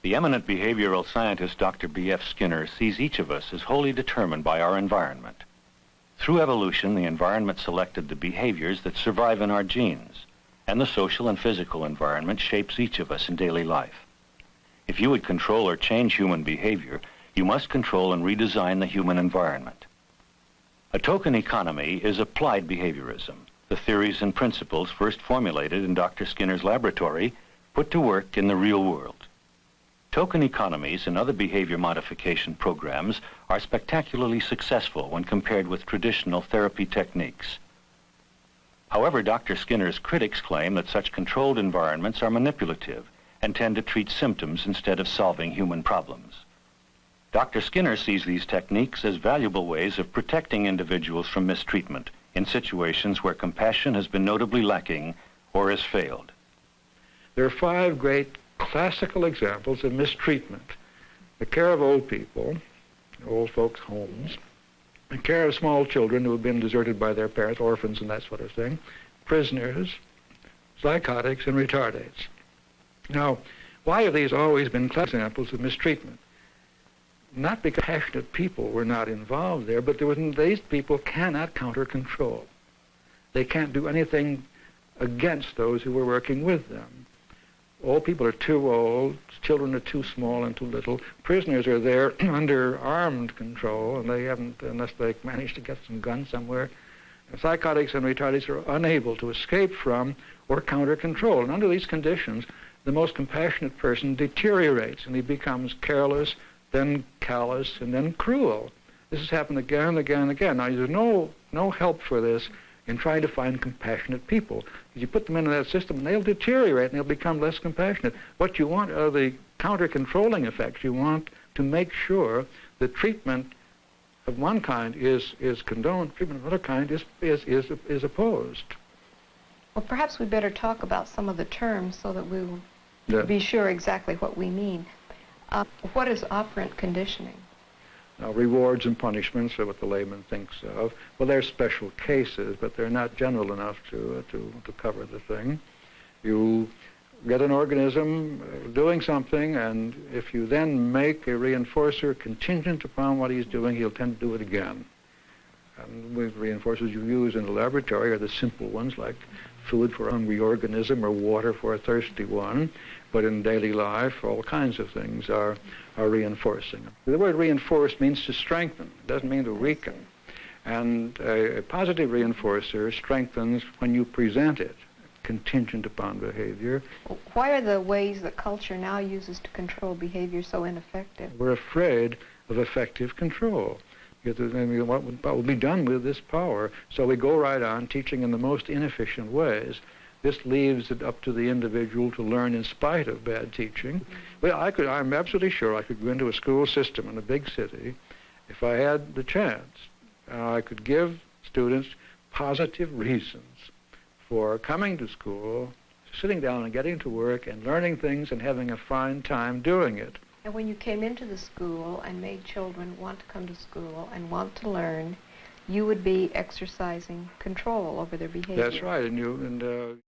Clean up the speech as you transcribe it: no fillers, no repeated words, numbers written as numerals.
The eminent behavioral scientist Dr. B.F. Skinner sees each of us as wholly determined by our environment. Through evolution, the environment selected the behaviors that survive in our genes, and the social and physical environment shapes each of us in daily life. If you would control or change human behavior, you must control and redesign the human environment. A token economy is applied behaviorism, the theories and principles first formulated in Dr. Skinner's laboratory, put to work in the real world. Token economies and other behavior modification programs are spectacularly successful when compared with traditional therapy techniques. However, Dr. Skinner's critics claim that such controlled environments are manipulative and tend to treat symptoms instead of solving human problems. Dr. Skinner sees these techniques as valuable ways of protecting individuals from mistreatment in situations where compassion has been notably lacking or has failed. There are 5 great classical examples of mistreatment: the care of old people, old folks' homes, the care of small children who have been deserted by their parents, orphans and that sort of thing, prisoners, psychotics, and retardates. Now, why have these always been classic examples of mistreatment? Not because passionate people were not involved there, but these people cannot counter-control. They can't do anything against those who were working with them. Old people are too old, children are too small and too little. Prisoners are there under armed control, and they haven't, unless they manage to get some guns somewhere. Psychotics and retardees are unable to escape from or counter-control. And under these conditions, the most compassionate person deteriorates, and he becomes careless, then callous, and then cruel. This has happened again and again and again. Now, there's no help for this in trying to find compassionate people. You put them into that system, and they'll deteriorate, and they'll become less compassionate. What you want are the counter-controlling effects. You want to make sure that treatment of one kind is condoned, treatment of another kind is opposed. Well, perhaps we better talk about some of the terms so that we will be sure exactly what we mean. What is operant conditioning? Now, rewards and punishments are what the layman thinks of. Well, they're special cases, but they're not general enough to cover the thing. You get an organism doing something, and if you then make a reinforcer contingent upon what he's doing, he'll tend to do it again. And the reinforcers you use in the laboratory are the simple ones, like food for a hungry organism or water for a thirsty one. But in daily life, all kinds of things are reinforcing. The word reinforce means to strengthen. It doesn't mean to weaken. And a positive reinforcer strengthens when you present it, contingent upon behavior. Why are the ways that culture now uses to control behavior so ineffective? We're afraid of effective control. What will be done with this power? So we go right on teaching in the most inefficient ways. This leaves it up to the individual to learn in spite of bad teaching. Well, I'm absolutely sure I could go into a school system in a big city if I had the chance. I could give students positive reasons for coming to school, sitting down and getting to work and learning things and having a fine time doing it. And when you came into the school and made children want to come to school and want to learn, you would be exercising control over their behavior. That's right, and